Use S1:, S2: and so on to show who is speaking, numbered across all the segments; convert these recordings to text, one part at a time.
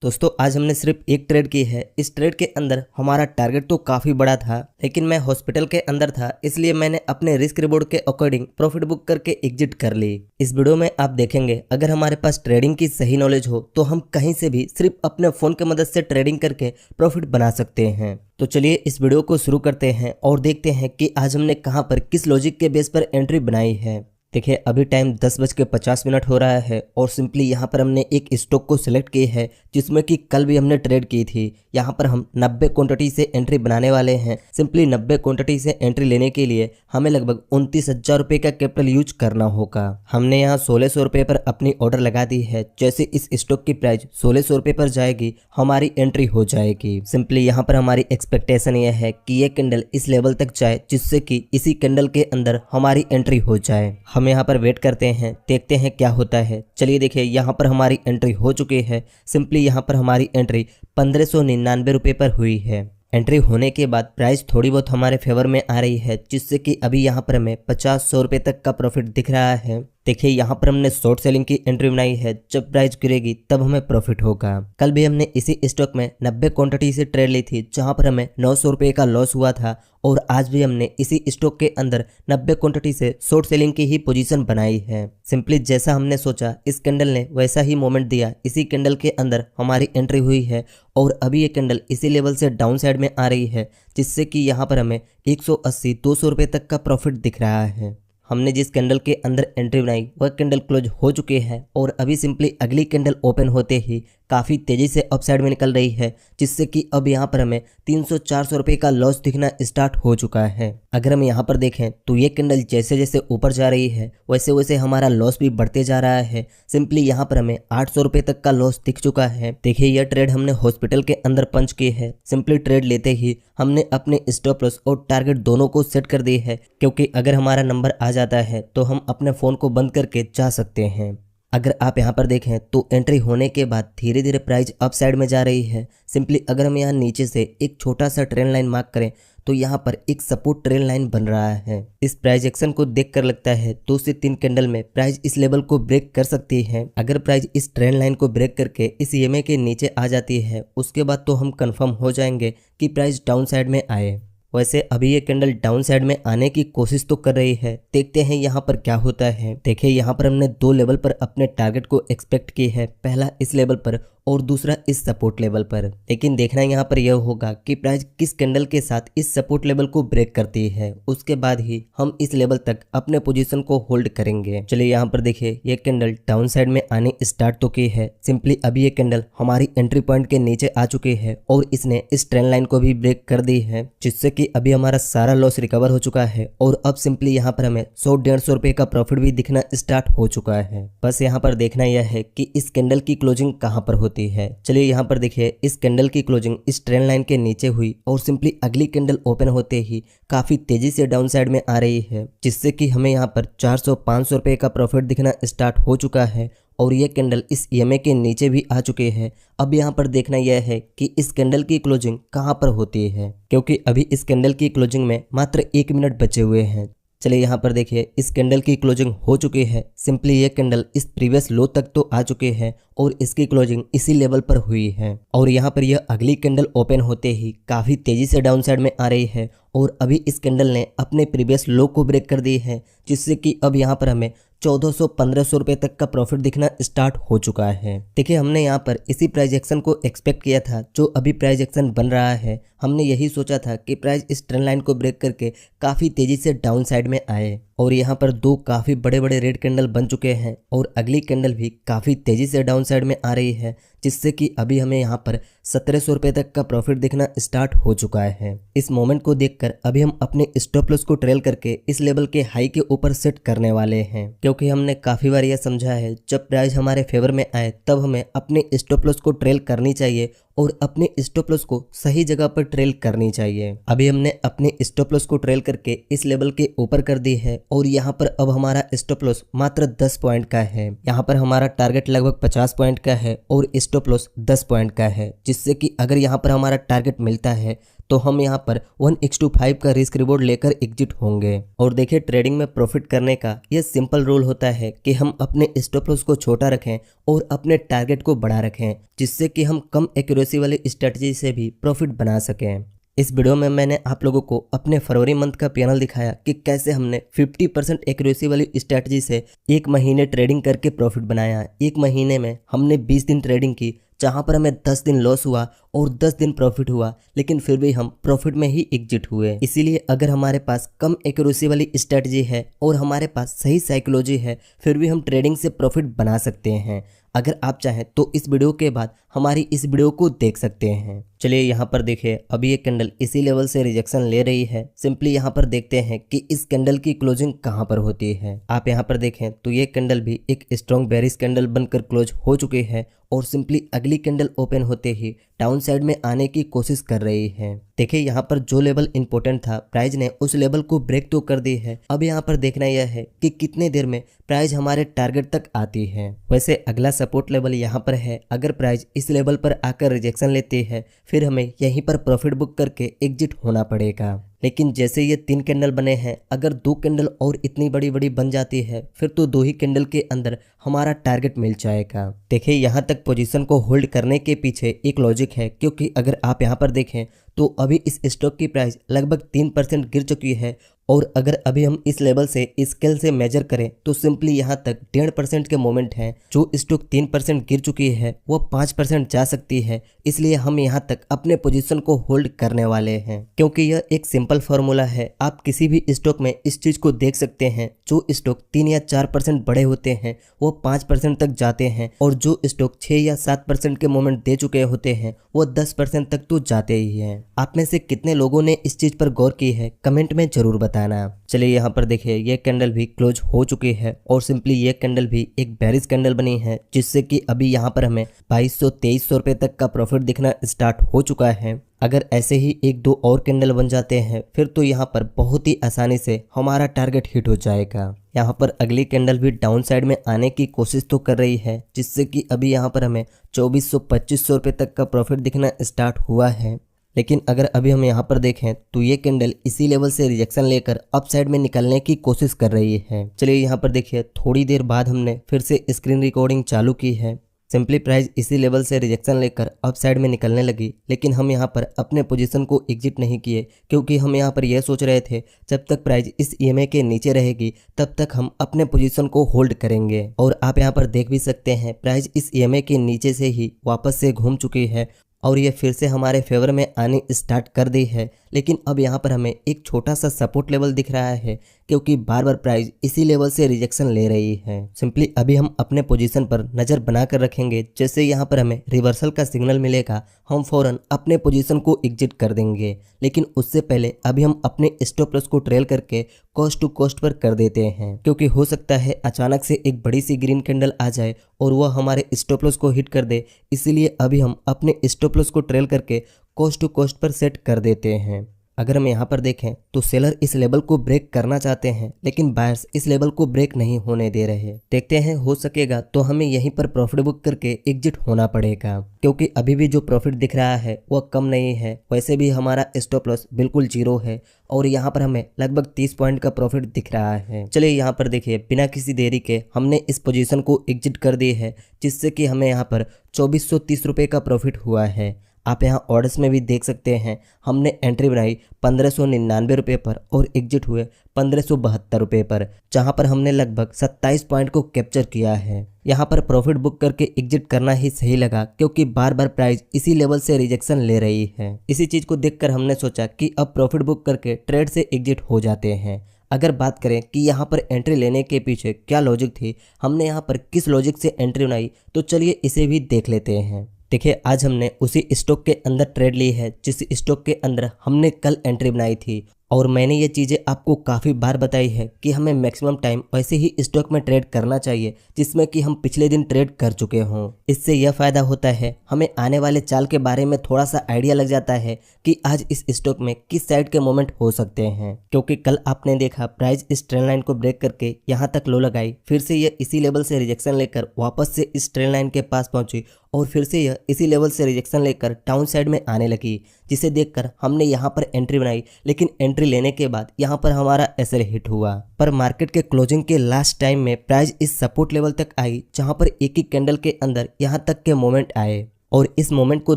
S1: दोस्तों आज हमने सिर्फ एक ट्रेड की है। इस ट्रेड के अंदर हमारा टारगेट तो काफी बड़ा था, लेकिन मैं हॉस्पिटल के अंदर था, इसलिए मैंने अपने रिस्क रिवॉर्ड के अकॉर्डिंग प्रॉफिट बुक करके एग्जिट कर ली। इस वीडियो में आप देखेंगे, अगर हमारे पास ट्रेडिंग की सही नॉलेज हो तो हम कहीं से भी सिर्फ अपने फोन की मदद से ट्रेडिंग करके प्रॉफिट बना सकते हैं। तो चलिए इस वीडियो को शुरू करते हैं और देखते हैं कि आज हमने कहां पर किस लॉजिक के बेस पर एंट्री बनाई है। देखिए अभी टाइम 10:50 हो रहा है और सिंपली यहाँ पर हमने एक स्टॉक को सिलेक्ट की है जिसमें कि कल भी हमने ट्रेड की थी। यहाँ पर हम 90 क्वांटिटी से एंट्री बनाने वाले हैं। सिंपली 90 क्वांटिटी से एंट्री लेने के लिए हमें लगभग 29,000 रुपये का कैपिटल यूज करना होगा। हमने यहाँ 1600 रुपये पर अपनी ऑर्डर लगा दी है। जैसे इस स्टॉक की प्राइस 1600 रुपये पर जाएगी हमारी एंट्री हो जाएगी। सिंपली यहाँ पर हमारी एक्सपेक्टेशन यह है कि ये कैंडल इस लेवल तक जाए जिससे कि इसी कैंडल के अंदर हमारी एंट्री हो जाए। हम यहाँ पर वेट करते हैं, देखते हैं क्या होता है। चलिए देखिए यहाँ पर हमारी एंट्री हो चुकी है। सिंपली यहाँ पर हमारी एंट्री 1599 रुपये पर हुई है। एंट्री होने के बाद प्राइस थोड़ी बहुत हमारे फेवर में आ रही है, जिससे कि अभी यहाँ पर हमें 50-100 रुपये तक का प्रॉफिट दिख रहा है। देखिए यहाँ पर हमने शॉर्ट सेलिंग की एंट्री बनाई है। जब प्राइस गिरेगी तब हमें प्रॉफिट होगा। कल भी हमने इसी स्टॉक में 90 क्वांटिटी से ट्रेड ली थी, जहां पर हमें 900 रुपये का लॉस हुआ था। और आज भी हमने इसी स्टॉक के अंदर 90 क्वांटिटी से शॉर्ट सेलिंग की ही पोजीशन बनाई है। सिंपली जैसा हमने सोचा इस कैंडल ने वैसा ही मोमेंट दिया। इसी कैंडल के अंदर हमारी एंट्री हुई है और अभी ये कैंडल इसी लेवल से डाउन साइड में आ रही है, जिससे कि यहाँ पर हमें 180-200 रुपये तक का प्रॉफिट दिख रहा है। हमने जिस कैंडल के अंदर एंट्री बनाई वह कैंडल क्लोज हो चुकी है और अभी सिंपली अगली कैंडल ओपन होते ही काफ़ी तेज़ी से अपसाइड में निकल रही है, जिससे कि अब यहाँ पर हमें 300-400 रुपये का लॉस दिखना स्टार्ट हो चुका है। अगर हम यहाँ पर देखें तो ये कैंडल जैसे जैसे ऊपर जा रही है वैसे वैसे हमारा लॉस भी बढ़ते जा रहा है। सिंपली यहाँ पर हमें 800 रुपये तक का लॉस दिख चुका है। देखिए यह ट्रेड हमने हॉस्पिटल के अंदर पंच की है। सिंपली ट्रेड लेते ही हमने अपने स्टॉप लॉस और टारगेट दोनों को सेट कर दी है, क्योंकि अगर हमारा नंबर आ जाता है तो हम अपने फ़ोन को बंद करके जा सकते हैं। अगर आप यहाँ पर देखें तो एंट्री होने के बाद धीरे धीरे प्राइस अप साइड में जा रही है। सिंपली अगर हम यहाँ नीचे से एक छोटा सा ट्रेंड लाइन मार्क करें तो यहाँ पर एक सपोर्ट ट्रेंड लाइन बन रहा है। इस प्राइस एक्शन को देखकर लगता है 2 से 3 कैंडल में प्राइस इस लेवल को ब्रेक कर सकती है। अगर प्राइस इस ट्रेंड लाइन को ब्रेक करके इस ईएमए के नीचे आ जाती है, उसके बाद तो हम कंफर्म हो जाएंगे कि प्राइस डाउन साइड में आए। वैसे अभी ये कैंडल डाउन साइड में आने की कोशिश तो कर रही है, देखते हैं यहाँ पर क्या होता है। देखिए यहाँ पर हमने 2 लेवल पर अपने टारगेट को एक्सपेक्ट की है, पहला इस लेवल पर और दूसरा इस सपोर्ट लेवल पर। लेकिन देखना यहाँ पर यह होगा कि प्राइस किस कैंडल के साथ इस सपोर्ट लेवल को ब्रेक करती है, उसके बाद ही हम इस लेवल तक अपने पोजीशन को होल्ड करेंगे। चलिए यहाँ पर देखिए ये कैंडल डाउन साइड में आने स्टार्ट तो की है। सिंपली अभी ये कैंडल हमारी एंट्री पॉइंट के नीचे आ चुकी है और इसने इस ट्रेंड लाइन को भी ब्रेक कर दी है, जिससे कि अभी हमारा सारा लॉस रिकवर हो चुका है और अब सिंपली यहाँ पर हमें 100-150 रुपये का प्रॉफिट भी दिखना स्टार्ट हो चुका है। बस यहाँ पर देखना यह है कि इस कैंडल की क्लोजिंग कहाँ पर होती है। चलिए यहाँ पर देखिए इस कैंडल की क्लोजिंग इस ट्रेंड लाइन के नीचे हुई और सिंपली अगली कैंडल ओपन होते ही काफी तेजी से डाउन साइड में आ रही है, जिससे कि हमें यहाँ पर 400-500 रुपये का प्रॉफिट दिखना स्टार्ट हो चुका है और ये कैंडल इस ईएमए के नीचे भी आ चुके हैं। अब यहाँ पर देखना यह है कि इस कैंडल की क्लोजिंग कहाँ पर होती है, क्योंकि अभी इस कैंडल की क्लोजिंग में मात्र 1 मिनट बचे हुए हैं। चलिए यहाँ पर देखिए इस कैंडल की क्लोजिंग हो चुकी है। सिंपली ये कैंडल इस प्रीवियस लो तक तो आ चुके हैं और इसकी क्लोजिंग इसी लेवल पर हुई है और यहाँ पर यह अगली कैंडल ओपन होते ही काफ़ी तेज़ी से डाउन साइड में आ रही है और अभी इस कैंडल ने अपने प्रीवियस लो को ब्रेक कर दी है, जिससे कि अब यहाँ पर हमें 1400-1500 रुपये तक का प्रॉफिट दिखना स्टार्ट हो चुका है। देखिए हमने यहाँ पर इसी प्राइस एक्शन को एक्सपेक्ट किया था जो अभी प्राइस एक्शन बन रहा है। हमने यही सोचा था कि प्राइस इस ट्रेंड लाइन को ब्रेक करके काफ़ी तेज़ी से डाउन साइड में आए और यहाँ पर 2 काफ़ी बड़े बड़े रेड कैंडल बन चुके हैं और अगली कैंडल भी काफ़ी तेज़ी से डाउन साइड में आ रही है, जिससे कि अभी हमें यहाँ पर 1700 रुपये तक का प्रॉफिट दिखना स्टार्ट हो चुका है। इस मोमेंट को देखकर अभी हम अपने स्टॉप लॉस को ट्रेल करके इस लेवल के हाई के ऊपर सेट करने वाले हैं, क्योंकि हमने काफ़ी बार यह समझा है जब प्राइस हमारे फेवर में आए तब हमें अपने स्टॉप लॉस को ट्रेल करनी चाहिए और अपने स्टॉप लॉस को सही जगह पर ट्रेल करनी चाहिए। अभी हमने अपने स्टॉप लॉस को ट्रेल करके इस लेवल के ऊपर कर दी है और यहाँ पर अब हमारा स्टॉप लॉस मात्र 10 पॉइंट का है। यहाँ पर हमारा टारगेट लगभग 50 पॉइंट का है और स्टॉप लॉस 10 पॉइंट का है, जिससे कि अगर यहाँ पर हमारा टारगेट मिलता है तो हम यहाँ पर 1:5 का रिस्क रिवॉर्ड लेकर एग्जिट होंगे। और देखिए ट्रेडिंग में प्रॉफिट करने का यह सिंपल रूल होता है कि हम अपने स्टॉप लॉस को छोटा रखें और अपने टारगेट को बड़ा रखें, जिससे कि हम कम एक्यूरेसी वाली स्ट्रेटजी से भी प्रॉफिट बना सकें। इस वीडियो में मैंने आप लोगों को अपने फरवरी मंथ का पैनल दिखाया कि कैसे हमने 50% एक्यूरेसी वाली स्ट्रेटजी से एक महीने ट्रेडिंग करके प्रॉफिट बनाया। एक महीने में हमने 20 दिन ट्रेडिंग की, जहां पर हमें 10 दिन लॉस हुआ और 10 दिन प्रॉफिट हुआ, लेकिन फिर भी हम प्रॉफिट में ही एग्जिट हुए। इसीलिए अगर हमारे पास कम एक्यूरेसी वाली स्ट्रेटजी है और हमारे पास सही साइकोलॉजी है, फिर भी हम ट्रेडिंग से प्रॉफिट बना सकते हैं। अगर आप चाहें तो इस वीडियो के बाद हमारी इस वीडियो को देख सकते हैं। चलिए यहाँ पर देखिए, अभी ये कैंडल इसी लेवल से रिजेक्शन ले रही है। सिंपली यहाँ पर देखते हैं कि इस कैंडल की क्लोजिंग कहाँ पर होती है। आप यहाँ पर देखें तो ये कैंडल भी एक स्ट्रॉन्ग बेरिश कैंडल बनकर क्लोज हो चुकी है और सिंपली अगली कैंडल ओपन होते ही डाउन साइड में आने की कोशिश कर रही है। देखिए यहाँ पर जो लेवल इंपॉर्टेंट था, प्राइस ने उस लेवल को ब्रेक तो कर दी है। अब यहाँ पर देखना यह है कि कितने देर में प्राइस हमारे टारगेट तक आती है। वैसे अगला सपोर्ट लेवल यहाँ पर है। अगर प्राइस इस लेवल पर आकर रिजेक्शन लेती है, फिर हमें यहीं पर प्रॉफिट बुक करके एग्जिट होना पड़ेगा। लेकिन जैसे ये 3 कैंडल बने हैं, अगर 2 कैंडल और इतनी बड़ी बड़ी बन जाती है, फिर तो 2 ही कैंडल के अंदर हमारा टारगेट मिल जाएगा। देखिए यहाँ तक पोजीशन को होल्ड करने के पीछे एक लॉजिक है, क्योंकि अगर आप यहाँ पर देखें तो अभी इस स्टॉक की प्राइस लगभग 3% गिर चुकी है और अगर अभी हम इस लेवल से स्केल से मेजर करें तो सिंपली यहाँ तक 1.5% के मोमेंट है। जो स्टॉक 3% गिर चुकी है वो 5% जा सकती है, इसलिए हम यहाँ तक अपने पोजीशन को होल्ड करने वाले हैं। क्योंकि यह एक सिंपल फार्मूला है, आप किसी भी स्टॉक में इस चीज को देख सकते हैं। जो स्टॉक 3 या 4% बड़े होते हैं वो 5% तक जाते हैं और जो स्टॉक 6 या 7% के मोमेंट दे चुके होते हैं वो 10% तक तो जाते ही हैं। आप में से कितने लोगों ने इस चीज पर गौर की है, कमेंट में जरूर बताना। चलिए यहाँ पर देखिए, ये कैंडल भी क्लोज हो चुकी है और सिंपली ये कैंडल भी एक बेरिश कैंडल बनी है, जिससे कि अभी यहाँ पर हमें 2200-2300 रुपए तक का प्रॉफिट दिखना स्टार्ट हो चुका है। अगर ऐसे ही 1-2 और कैंडल बन जाते हैं, फिर तो यहाँ पर बहुत ही आसानी से हमारा टारगेट हिट हो जाएगा। यहाँ पर अगली कैंडल भी डाउन साइड में आने की कोशिश तो कर रही है, जिससे कि अभी यहाँ पर हमें 2400-2500 रुपए तक का प्रॉफिट दिखना स्टार्ट हुआ है। लेकिन अगर अभी हम यहाँ पर देखें तो ये कैंडल इसी लेवल से रिजेक्शन लेकर अप साइड में निकलने की कोशिश कर रही है। चलिए यहाँ पर देखिए, थोड़ी देर बाद हमने फिर से स्क्रीन रिकॉर्डिंग चालू की है। सिंपली प्राइस इसी लेवल से रिजेक्शन लेकर अप साइड में निकलने लगी, लेकिन हम यहाँ पर अपने पोजीशन को एग्जिट नहीं किए, क्योंकि हम यहाँ पर यह सोच रहे थे जब तक प्राइस इस ईएमए के नीचे रहेगी तब तक हम अपने पोजीशन को होल्ड करेंगे। और आप यहाँ पर देख भी सकते हैं, प्राइस इस ईएमए के नीचे से ही वापस से घूम चुकी है और ये फिर से हमारे फेवर में आनी स्टार्ट कर दी है। लेकिन अब यहाँ पर हमें एक छोटा सा सपोर्ट लेवल दिख रहा है, क्योंकि बार बार प्राइस इसी लेवल से रिजेक्शन ले रही है। सिंपली अभी हम अपने पोजीशन पर नज़र बनाकर रखेंगे। जैसे यहाँ पर हमें रिवर्सल का सिग्नल मिलेगा, हम फौरन अपने पोजीशन को एग्जिट कर देंगे। लेकिन उससे पहले अभी हम अपने स्टॉप लॉस को ट्रेल करके कॉस्ट टू कॉस्ट पर कर देते हैं, क्योंकि हो सकता है अचानक से एक बड़ी सी ग्रीन कैंडल आ जाए और वह हमारे स्टॉप लॉस को हिट कर दे। इसीलिए अभी हम अपने स्टॉप लॉस को ट्रेल करके कॉस्ट टू कॉस्ट पर सेट कर देते हैं। अगर हम यहाँ पर देखें तो सेलर इस लेवल को ब्रेक करना चाहते हैं, लेकिन बायर्स इस लेवल को ब्रेक नहीं होने दे रहे। देखते हैं, हो सकेगा तो हमें यहीं पर प्रॉफिट बुक करके एग्जिट होना पड़ेगा, क्योंकि अभी भी जो प्रॉफिट दिख रहा है वह कम नहीं है। वैसे भी हमारा स्टॉप लॉस बिल्कुल 0 है और यहाँ पर हमें लगभग 30 पॉइंट का प्रॉफिट दिख रहा है। चलिए यहाँ पर देखिए, बिना किसी देरी के हमने इस पोजीशन को एग्जिट कर दी है, जिससे कि हमें यहाँ पर 2430 रुपये का प्रॉफिट हुआ है। आप यहाँ ऑर्डर्स में भी देख सकते हैं, हमने एंट्री बनाई 1599 रुपये पर और एग्जिट हुए 1572 रुपये पर, जहाँ पर हमने लगभग 27 पॉइंट को कैप्चर किया है। यहाँ पर प्रॉफिट बुक करके एग्जिट करना ही सही लगा, क्योंकि बार बार प्राइस इसी लेवल से रिजेक्शन ले रही है। इसी चीज़ को देखकर हमने सोचा कि अब प्रॉफिट बुक करके ट्रेड से एग्जिट हो जाते हैं। अगर बात करें कि यहाँ पर एंट्री लेने के पीछे क्या लॉजिक थी, हमने यहाँ पर किस लॉजिक से एंट्री बनाई, तो चलिए इसे भी देख लेते हैं। देखिए, आज हमने उसी स्टॉक के अंदर ट्रेड ली है जिस स्टॉक के अंदर हमने कल एंट्री बनाई थी। और मैंने ये चीज़ें आपको काफ़ी बार बताई है कि हमें मैक्सिमम टाइम वैसे ही स्टॉक में ट्रेड करना चाहिए जिसमें कि हम पिछले दिन ट्रेड कर चुके हों। इससे यह फ़ायदा होता है, हमें आने वाले चाल के बारे में थोड़ा सा आइडिया लग जाता है कि आज इस स्टॉक में किस साइड के मोमेंट हो सकते हैं। क्योंकि कल आपने देखा प्राइस इस ट्रेंड लाइन को ब्रेक करके यहाँ तक लो लगाई, फिर से यह इसी लेवल से रिजेक्शन लेकर वापस से इस ट्रेंड लाइन के पास पहुंची और फिर से यह इसी लेवल से रिजेक्शन लेकर डाउन साइड में आने लगी, जिसे देखकर हमने यहाँ पर एंट्री बनाई, लेकिन एंट्री लेने के बाद यहाँ पर हमारा एसएल हिट हुआ। पर मार्केट के क्लोजिंग के लास्ट टाइम में प्राइस इस सपोर्ट लेवल तक आई जहाँ पर एक ही कैंडल के अंदर यहाँ तक के मोमेंट आए, और इस मोमेंट को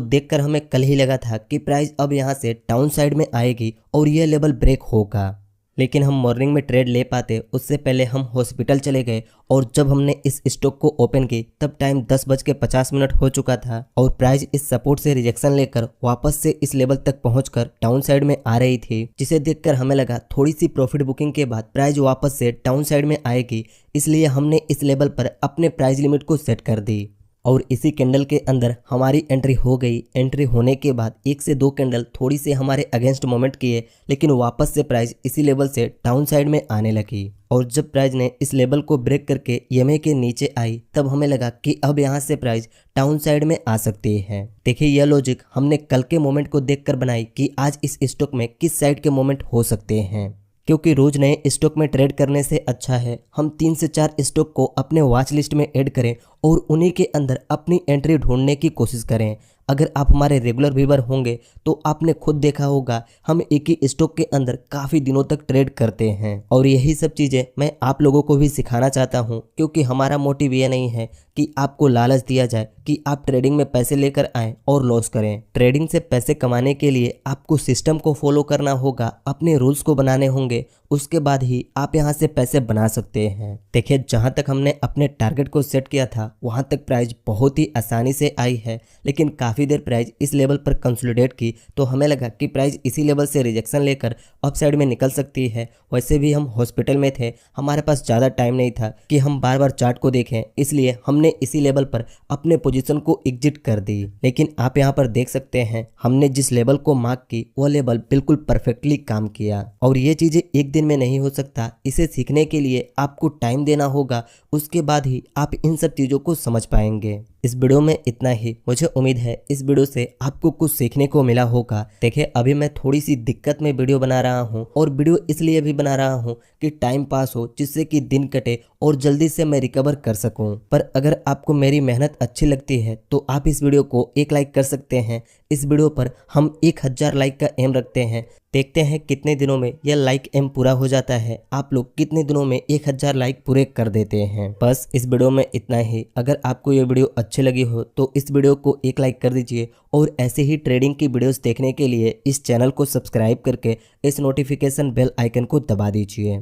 S1: देखकर हमें कल ही लगा था कि प्राइस अब यहाँ से डाउन साइड में आएगी और यह लेवल ब्रेक होगा। लेकिन हम मॉर्निंग में ट्रेड ले पाते उससे पहले हम हॉस्पिटल चले गए, और जब हमने इस स्टॉक को ओपन की तब टाइम 10:50 हो चुका था और प्राइस इस सपोर्ट से रिजेक्शन लेकर वापस से इस लेवल तक पहुंचकर डाउन साइड में आ रही थी, जिसे देखकर हमें लगा थोड़ी सी प्रॉफिट बुकिंग के बाद प्राइस वापस से डाउन साइड में आएगी, इसलिए हमने इस लेवल पर अपने प्राइस लिमिट को सेट कर दी और इसी कैंडल के अंदर हमारी एंट्री हो गई। एंट्री होने के बाद 1 से 2 कैंडल थोड़ी से हमारे अगेंस्ट मोमेंट किए, लेकिन वापस से प्राइस इसी लेवल से डाउन साइड में आने लगी, और जब प्राइस ने इस लेवल को ब्रेक करके ईएमए के नीचे आई तब हमें लगा कि अब यहाँ से प्राइस डाउन साइड में आ सकती है। देखिए यह लॉजिक हमने कल के मोमेंट को देखकर बनाई कि आज इस स्टॉक में किस साइड के मोमेंट हो सकते हैं, क्योंकि रोज नए स्टॉक में ट्रेड करने से अच्छा है हम 3 से 4 स्टॉक को अपने वॉच लिस्ट में ऐड करें और उन्हीं के अंदर अपनी एंट्री ढूंढने की कोशिश करें। अगर आप हमारे रेगुलर व्यूअर होंगे तो आपने खुद देखा होगा हम एक ही स्टॉक के अंदर काफ़ी दिनों तक ट्रेड करते हैं, और यही सब चीज़ें मैं आप लोगों को भी सिखाना चाहता हूं, क्योंकि हमारा मोटिव ये नहीं है कि आपको लालच दिया जाए कि आप ट्रेडिंग में पैसे लेकर आएँ और लॉस करें। ट्रेडिंग से पैसे कमाने के लिए आपको सिस्टम को फॉलो करना होगा, अपने रूल्स को बनाने होंगे, उसके बाद ही आप यहाँ से पैसे बना सकते हैं। देखिए जहाँ तक हमने अपने टारगेट को सेट किया था वहाँ तक प्राइस बहुत ही आसानी से आई है, लेकिन काफ़ी देर प्राइस इस लेवल पर कंसोलिडेट की तो हमें लगा कि प्राइस इसी लेवल से रिजेक्शन लेकर अप साइड में निकल सकती है। वैसे भी हम हॉस्पिटल में थे, हमारे पास ज़्यादा टाइम नहीं था कि हम बार बार चार्ट को देखें, इसलिए हमने इसी लेवल पर अपने पोजीशन को एग्जिट कर दी। लेकिन आप यहाँ पर देख सकते हैं हमने जिस लेवल को मार्क की वह लेवल बिल्कुल परफेक्टली काम किया, और ये चीज़ें एक दिन में नहीं हो सकता, इसे सीखने के लिए आपको टाइम देना होगा, उसके बाद ही आप इन सब चीज़ों को समझ पाएंगे। इस वीडियो में इतना ही। मुझे उम्मीद है इस वीडियो से आपको कुछ सीखने को मिला होगा। देखिए अभी मैं थोड़ी सी दिक्कत में वीडियो बना रहा हूं, और वीडियो इसलिए भी बना रहा हूं कि टाइम पास हो, जिससे कि दिन कटे और जल्दी से मैं रिकवर कर सकूं। पर अगर आपको मेरी मेहनत अच्छी लगती है तो आप इस वीडियो को एक लाइक कर सकते हैं। इस वीडियो पर हम 1000 लाइक का एम रखते हैं, देखते हैं कितने दिनों में यह लाइक एम पूरा हो जाता है। आप लोग कितने दिनों में 1000 लाइक पूरे कर देते हैं। बस इस वीडियो में इतना ही। अगर आपको ये वीडियो अच्छी लगी हो तो इस वीडियो को एक लाइक कर दीजिए, और ऐसे ही ट्रेडिंग की वीडियोस देखने के लिए इस चैनल को सब्सक्राइब करके इस नोटिफिकेशन बेल आइकन को दबा दीजिए।